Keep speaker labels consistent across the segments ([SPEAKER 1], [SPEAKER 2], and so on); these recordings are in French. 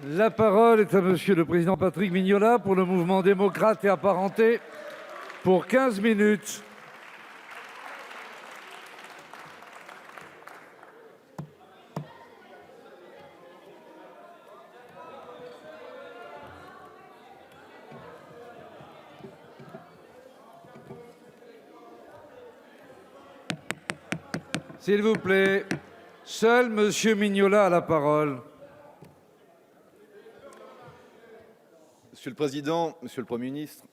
[SPEAKER 1] La parole est à Monsieur le Président Patrick Mignola pour le mouvement démocrate et apparenté pour 15 minutes. S'il vous plaît, seul Monsieur Mignola a la parole.
[SPEAKER 2] Monsieur le Président, Monsieur le Premier ministre,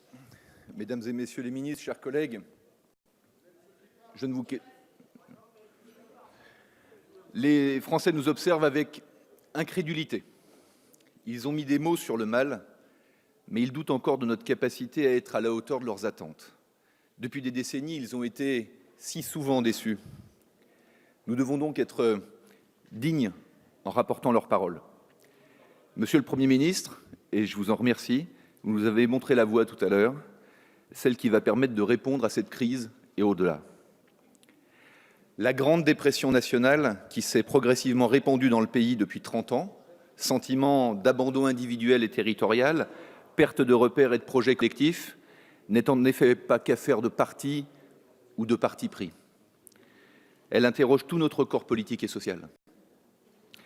[SPEAKER 2] Mesdames et Messieurs les ministres, chers collègues, les Français nous observent avec incrédulité. Ils ont mis des mots sur le mal, mais ils doutent encore de notre capacité à être à la hauteur de leurs attentes. Depuis des décennies, ils ont été si souvent déçus. Nous devons donc être dignes en rapportant leurs paroles. Monsieur le Premier ministre, et je vous en remercie, vous nous avez montré la voie tout à l'heure, celle qui va permettre de répondre à cette crise et au-delà. La grande dépression nationale qui s'est progressivement répandue dans le pays depuis 30 ans, sentiment d'abandon individuel et territorial, perte de repères et de projets collectifs, n'est en effet pas qu'affaire de parti ou de parti pris. Elle interroge tout notre corps politique et social.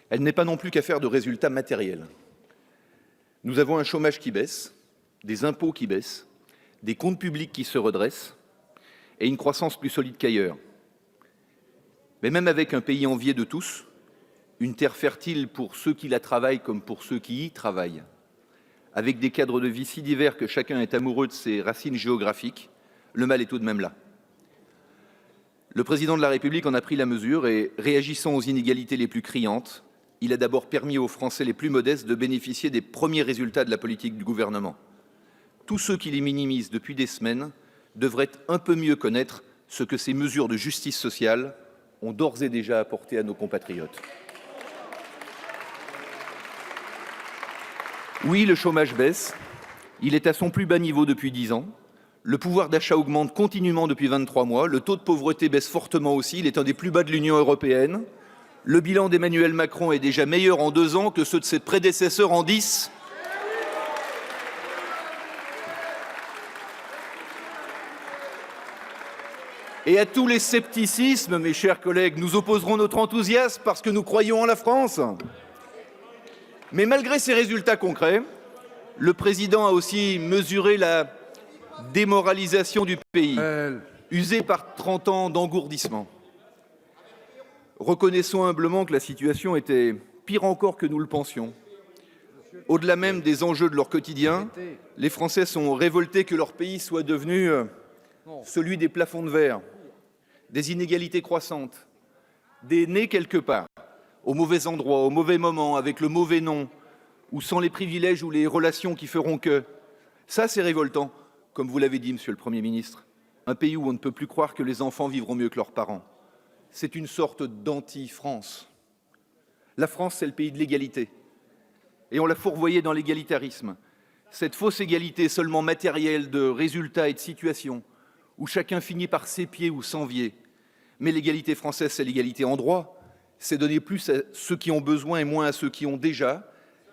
[SPEAKER 2] Elle n'est pas non plus qu'affaire de résultats matériels. Nous avons un chômage qui baisse, des impôts qui baissent, des comptes publics qui se redressent et une croissance plus solide qu'ailleurs. Mais même avec un pays envié de tous, une terre fertile pour ceux qui la travaillent comme pour ceux qui y travaillent, avec des cadres de vie si divers que chacun est amoureux de ses racines géographiques, le mal est tout de même là. Le Président de la République en a pris la mesure et, réagissant aux inégalités les plus criantes, il a d'abord permis aux Français les plus modestes de bénéficier des premiers résultats de la politique du gouvernement. Tous ceux qui les minimisent depuis des semaines devraient un peu mieux connaître ce que ces mesures de justice sociale ont d'ores et déjà apporté à nos compatriotes. Oui, le chômage baisse, il est à son plus bas niveau depuis 10 ans, le pouvoir d'achat augmente continuellement depuis 23 mois, le taux de pauvreté baisse fortement aussi, il est un des plus bas de l'Union européenne. Le bilan d'Emmanuel Macron est déjà meilleur en 2 ans que ceux de ses prédécesseurs en 10. Et à tous les scepticismes, mes chers collègues, nous opposerons notre enthousiasme parce que nous croyons en la France. Mais malgré ces résultats concrets, le président a aussi mesuré la démoralisation du pays, usé par 30 ans d'engourdissement. Reconnaissons humblement que la situation était pire encore que nous le pensions. Au-delà même des enjeux de leur quotidien, les Français sont révoltés que leur pays soit devenu celui des plafonds de verre, des inégalités croissantes, des nés quelque part, au mauvais endroit, au mauvais moment, avec le mauvais nom, ou sans les privilèges ou les relations qui feront que. Ça, c'est révoltant, comme vous l'avez dit, Monsieur le Premier ministre. Un pays où on ne peut plus croire que les enfants vivront mieux que leurs parents. C'est une sorte d'anti-France. La France, c'est le pays de l'égalité. Et on l'a fourvoyé dans l'égalitarisme. Cette fausse égalité seulement matérielle de résultats et de situations, où chacun finit par s'épier ou s'envier. Mais l'égalité française, c'est l'égalité en droit. C'est donner plus à ceux qui ont besoin et moins à ceux qui ont déjà.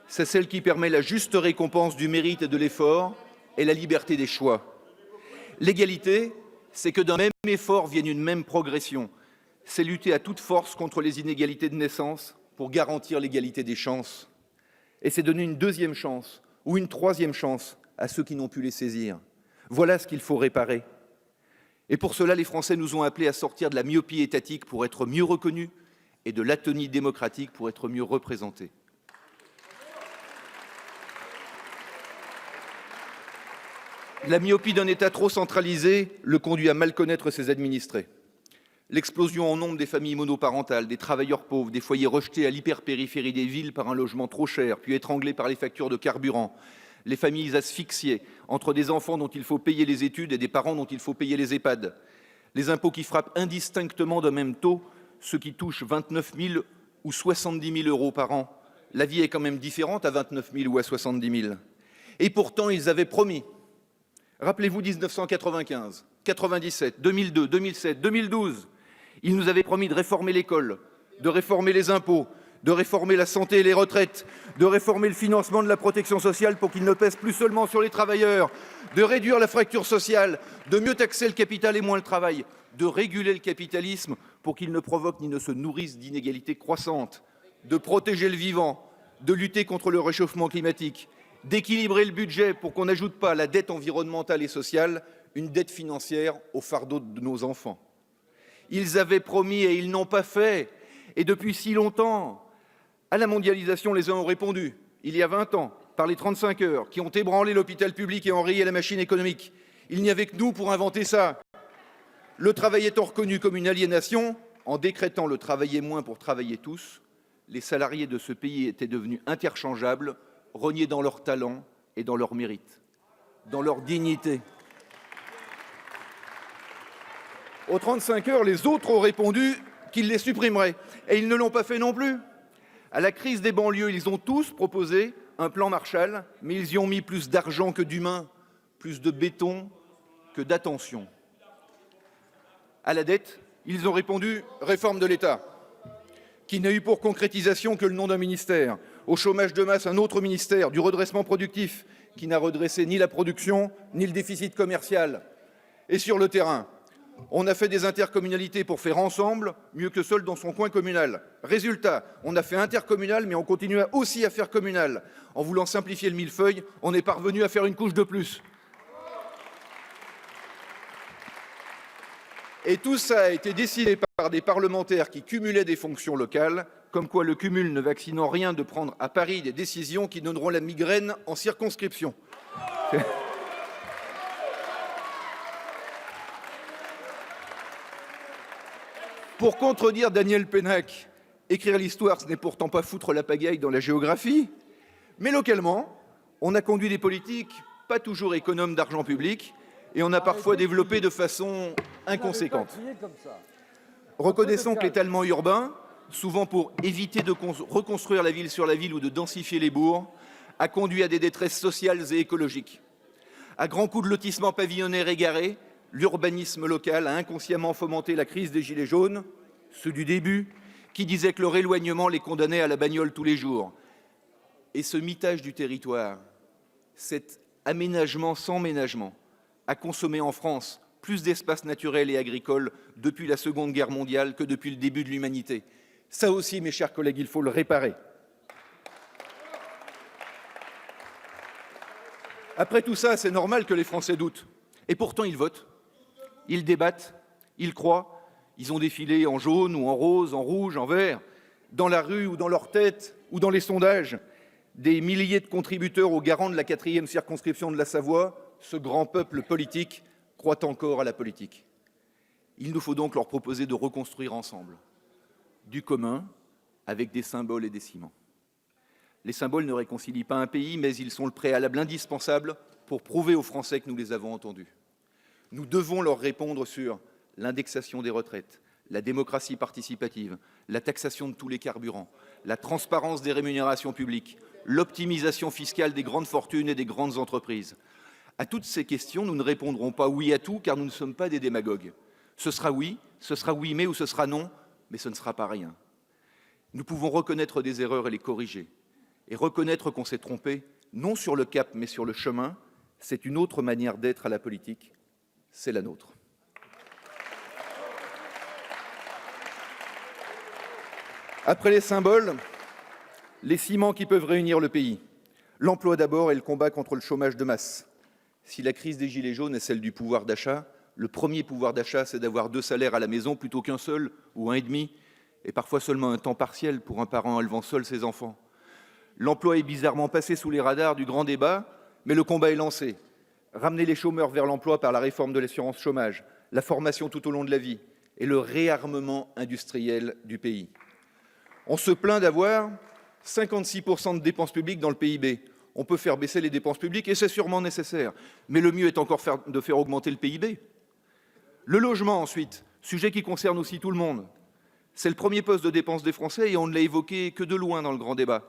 [SPEAKER 2] C'est celle qui permet la juste récompense du mérite et de l'effort et la liberté des choix. L'égalité, c'est que d'un même effort vienne une même progression. C'est lutter à toute force contre les inégalités de naissance pour garantir l'égalité des chances. Et c'est donner une deuxième chance ou une troisième chance à ceux qui n'ont pu les saisir. Voilà ce qu'il faut réparer. Et pour cela, les Français nous ont appelés à sortir de la myopie étatique pour être mieux reconnus et de l'atonie démocratique pour être mieux représentés. La myopie d'un État trop centralisé le conduit à mal connaître ses administrés. L'explosion en nombre des familles monoparentales, des travailleurs pauvres, des foyers rejetés à l'hyperpériphérie des villes par un logement trop cher, puis étranglés par les factures de carburant, les familles asphyxiées entre des enfants dont il faut payer les études et des parents dont il faut payer les EHPAD, les impôts qui frappent indistinctement d'un même taux ceux qui touchent 29 000 ou 70 000 euros par an. La vie est quand même différente à 29 000 ou à 70 000. Et pourtant, ils avaient promis. Rappelez-vous 1995, 97, 2002, 2007, 2012. Ils nous avaient promis de réformer l'école, de réformer les impôts, de réformer la santé et les retraites, de réformer le financement de la protection sociale pour qu'il ne pèse plus seulement sur les travailleurs, de réduire la fracture sociale, de mieux taxer le capital et moins le travail, de réguler le capitalisme pour qu'il ne provoque ni ne se nourrisse d'inégalités croissantes, de protéger le vivant, de lutter contre le réchauffement climatique, d'équilibrer le budget pour qu'on n'ajoute pas à la dette environnementale et sociale une dette financière au fardeau de nos enfants. Ils avaient promis et ils n'ont pas fait. Et depuis si longtemps, à la mondialisation, les uns ont répondu, il y a 20 ans, par les 35 heures, qui ont ébranlé l'hôpital public et enrayé la machine économique. Il n'y avait que nous pour inventer ça. Le travail étant reconnu comme une aliénation, en décrétant le travailler moins pour travailler tous, les salariés de ce pays étaient devenus interchangeables, rognés dans leur talent et dans leur mérite, dans leur dignité. Aux 35 heures, les autres ont répondu qu'ils les supprimeraient. Et ils ne l'ont pas fait non plus. À la crise des banlieues, ils ont tous proposé un plan Marshall, mais ils y ont mis plus d'argent que d'humains, plus de béton que d'attention. À la dette, ils ont répondu réforme de l'État, qui n'a eu pour concrétisation que le nom d'un ministère. Au chômage de masse, un autre ministère, du redressement productif, qui n'a redressé ni la production, ni le déficit commercial. Et sur le terrain, on a fait des intercommunalités pour faire ensemble, mieux que seul dans son coin communal. Résultat, on a fait intercommunal, mais on continue aussi à faire communal. En voulant simplifier le millefeuille, on est parvenu à faire une couche de plus. Et tout ça a été décidé par des parlementaires qui cumulaient des fonctions locales, comme quoi le cumul ne vaccine en rien de prendre à Paris des décisions qui donneront la migraine en circonscription. Pour contredire Daniel Pénac, écrire l'histoire, ce n'est pourtant pas foutre la pagaille dans la géographie, mais localement, on a conduit des politiques pas toujours économes d'argent public et on a parfois développé de façon inconséquente. Reconnaissons que l'étalement urbain, souvent pour éviter de reconstruire la ville sur la ville ou de densifier les bourgs, a conduit à des détresses sociales et écologiques. À grands coups de lotissements pavillonnaires égarés, l'urbanisme local a inconsciemment fomenté la crise des Gilets jaunes, ceux du début, qui disaient que leur éloignement les condamnait à la bagnole tous les jours. Et ce mitage du territoire, cet aménagement sans ménagement, a consommé en France plus d'espaces naturels et agricoles depuis la Seconde Guerre mondiale que depuis le début de l'humanité. Ça aussi, mes chers collègues, il faut le réparer. Après tout ça, c'est normal que les Français doutent. Et pourtant, ils votent. Ils débattent, ils croient, ils ont défilé en jaune ou en rose, en rouge, en vert, dans la rue ou dans leur tête ou dans les sondages. Des milliers de contributeurs aux garants de la 4e circonscription de la Savoie, ce grand peuple politique croit encore à la politique. Il nous faut donc leur proposer de reconstruire ensemble, du commun, avec des symboles et des ciments. Les symboles ne réconcilient pas un pays, mais ils sont le préalable indispensable pour prouver aux Français que nous les avons entendus. Nous devons leur répondre sur l'indexation des retraites, la démocratie participative, la taxation de tous les carburants, la transparence des rémunérations publiques, l'optimisation fiscale des grandes fortunes et des grandes entreprises. À toutes ces questions, nous ne répondrons pas oui à tout, car nous ne sommes pas des démagogues. Ce sera oui mais ou ce sera non, mais ce ne sera pas rien. Nous pouvons reconnaître des erreurs et les corriger. Et reconnaître qu'on s'est trompé, non sur le cap, mais sur le chemin, c'est une autre manière d'être à la politique. C'est la nôtre. Après les symboles, les ciments qui peuvent réunir le pays. L'emploi d'abord et le combat contre le chômage de masse. Si la crise des Gilets jaunes est celle du pouvoir d'achat, le premier pouvoir d'achat, c'est d'avoir 2 salaires à la maison plutôt qu'un seul ou un et demi, et parfois seulement un temps partiel pour un parent élevant seul ses enfants. L'emploi est bizarrement passé sous les radars du grand débat, mais le combat est lancé. Ramener les chômeurs vers l'emploi par la réforme de l'assurance chômage, la formation tout au long de la vie et le réarmement industriel du pays. On se plaint d'avoir 56% de dépenses publiques dans le PIB. On peut faire baisser les dépenses publiques et c'est sûrement nécessaire. Mais le mieux est encore de faire augmenter le PIB. Le logement ensuite, sujet qui concerne aussi tout le monde. C'est le premier poste de dépenses des Français et on ne l'a évoqué que de loin dans le grand débat.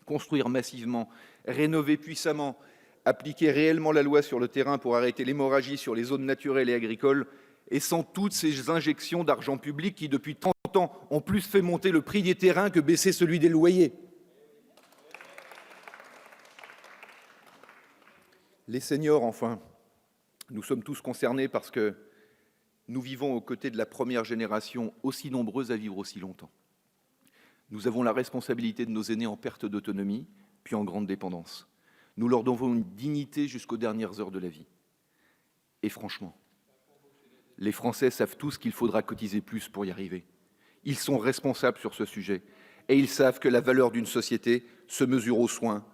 [SPEAKER 2] Construire massivement, rénover puissamment, appliquer réellement la loi sur le terrain pour arrêter l'hémorragie sur les zones naturelles et agricoles, et sans toutes ces injections d'argent public qui, depuis 30 30 ans ont plus fait monter le prix des terrains que baisser celui des loyers. Les seniors, enfin, nous sommes tous concernés parce que nous vivons aux côtés de la première génération aussi nombreuse à vivre aussi longtemps. Nous avons la responsabilité de nos aînés en perte d'autonomie, puis en grande dépendance. Nous leur devons une dignité jusqu'aux dernières heures de la vie. Et franchement, les Français savent tous qu'il faudra cotiser plus pour y arriver. Ils sont responsables sur ce sujet et ils savent que la valeur d'une société se mesure aux soins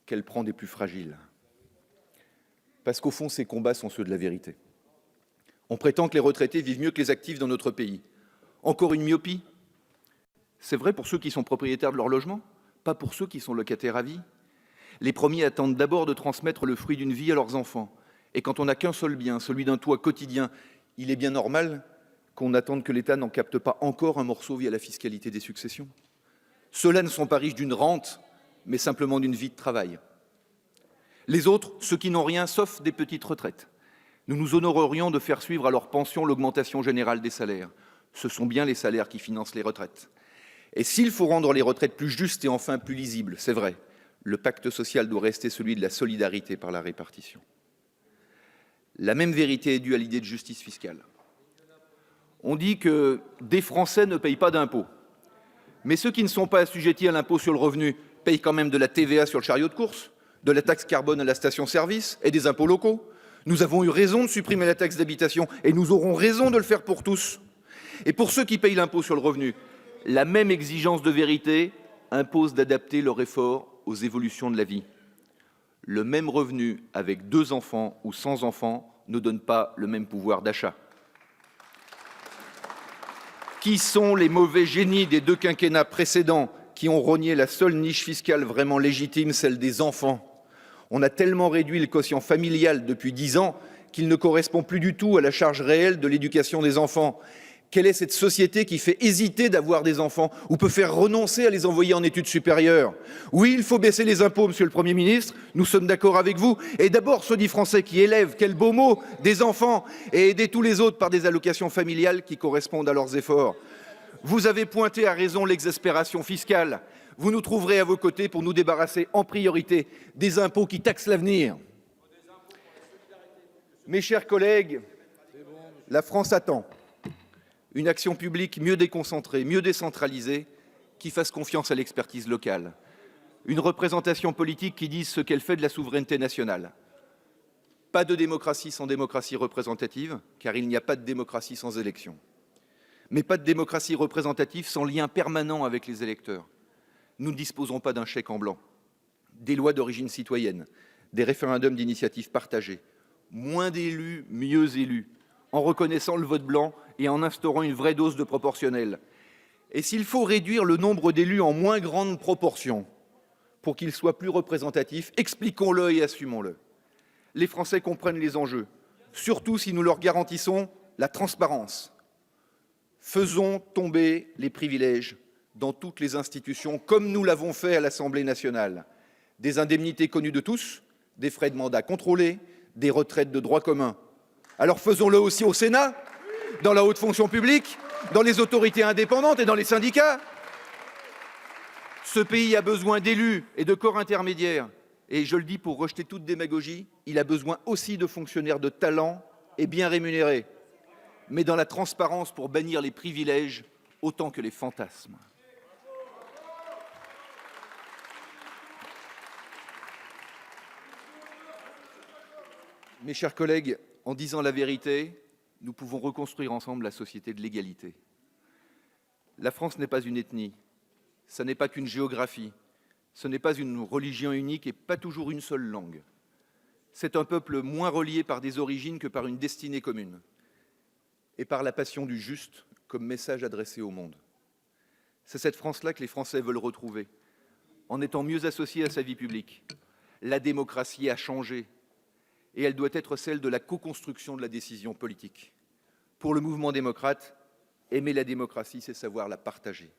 [SPEAKER 2] qu'elle prend des plus fragiles. Parce qu'au fond, ces combats sont ceux de la vérité. On prétend que les retraités vivent mieux que les actifs dans notre pays. Encore une myopie. C'est vrai pour ceux qui sont propriétaires de leur logement, pas pour ceux qui sont locataires à vie. Les premiers attendent d'abord de transmettre le fruit d'une vie à leurs enfants. Et quand on n'a qu'un seul bien, celui d'un toit quotidien, il est bien normal qu'on attende que l'État n'en capte pas encore un morceau via la fiscalité des successions. Ceux-là ne sont pas riches d'une rente, mais simplement d'une vie de travail. Les autres, ceux qui n'ont rien sauf des petites retraites. Nous nous honorerions de faire suivre à leur pension l'augmentation générale des salaires. Ce sont bien les salaires qui financent les retraites. Et s'il faut rendre les retraites plus justes et enfin plus lisibles, c'est vrai, le pacte social doit rester celui de la solidarité par la répartition. La même vérité est due à l'idée de justice fiscale. On dit que des Français ne payent pas d'impôts. Mais ceux qui ne sont pas assujettis à l'impôt sur le revenu payent quand même de la TVA sur le chariot de course, de la taxe carbone à la station-service et des impôts locaux. Nous avons eu raison de supprimer la taxe d'habitation et nous aurons raison de le faire pour tous. Et pour ceux qui payent l'impôt sur le revenu, la même exigence de vérité impose d'adapter leur effort aux évolutions de la vie. Le même revenu avec 2 enfants ou sans enfants ne donne pas le même pouvoir d'achat. Qui sont les mauvais génies des 2 quinquennats précédents qui ont rogné la seule niche fiscale vraiment légitime, celle des enfants? On a tellement réduit le quotient familial depuis 10 ans qu'il ne correspond plus du tout à la charge réelle de l'éducation des enfants. Quelle est cette société qui fait hésiter d'avoir des enfants ou peut faire renoncer à les envoyer en études supérieures? Oui, il faut baisser les impôts, Monsieur le Premier ministre, nous sommes d'accord avec vous. Et d'abord ceux des Français qui élèvent, quel beau mot, des enfants, et aider tous les autres par des allocations familiales qui correspondent à leurs efforts. Vous avez pointé à raison l'exaspération fiscale. Vous nous trouverez à vos côtés pour nous débarrasser en priorité des impôts qui taxent l'avenir. Mes chers collègues, la France attend une action publique mieux déconcentrée, mieux décentralisée, qui fasse confiance à l'expertise locale. Une représentation politique qui dise ce qu'elle fait de la souveraineté nationale. Pas de démocratie sans démocratie représentative, car il n'y a pas de démocratie sans élection. Mais pas de démocratie représentative sans lien permanent avec les électeurs. Nous ne disposons pas d'un chèque en blanc. Des lois d'origine citoyenne, des référendums d'initiative partagée, moins d'élus, mieux élus, en reconnaissant le vote blanc et en instaurant une vraie dose de proportionnel. Et s'il faut réduire le nombre d'élus en moins grande proportion pour qu'ils soient plus représentatifs, expliquons-le et assumons-le. Les Français comprennent les enjeux, surtout si nous leur garantissons la transparence. Faisons tomber les privilèges dans toutes les institutions, comme nous l'avons fait à l'Assemblée nationale. Des indemnités connues de tous, des frais de mandat contrôlés, des retraites de droit commun. Alors faisons-le aussi au Sénat, dans la haute fonction publique, dans les autorités indépendantes et dans les syndicats. Ce pays a besoin d'élus et de corps intermédiaires. Et je le dis pour rejeter toute démagogie, il a besoin aussi de fonctionnaires de talent et bien rémunérés, mais dans la transparence pour bannir les privilèges autant que les fantasmes. Mes chers collègues, en disant la vérité, nous pouvons reconstruire ensemble la société de l'égalité. La France n'est pas une ethnie, ce n'est pas qu'une géographie, ce n'est pas une religion unique et pas toujours une seule langue. C'est un peuple moins relié par des origines que par une destinée commune et par la passion du juste comme message adressé au monde. C'est cette France-là que les Français veulent retrouver, en étant mieux associés à sa vie publique. La démocratie a changé et elle doit être celle de la co-construction de la décision politique. Pour le mouvement démocrate, aimer la démocratie, c'est savoir la partager.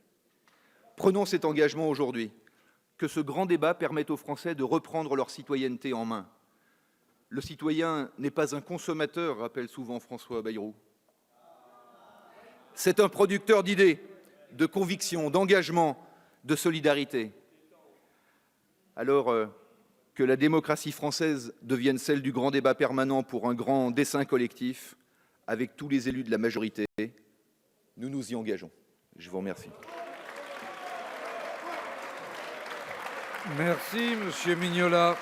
[SPEAKER 2] Prenons cet engagement aujourd'hui, que ce grand débat permette aux Français de reprendre leur citoyenneté en main. Le citoyen n'est pas un consommateur, rappelle souvent François Bayrou. C'est un producteur d'idées, de conviction, d'engagement, de solidarité. Alors que la démocratie française devienne celle du grand débat permanent pour un grand dessein collectif, avec tous les élus de la majorité, nous nous y engageons. Je vous remercie.
[SPEAKER 1] Merci, Monsieur Mignola.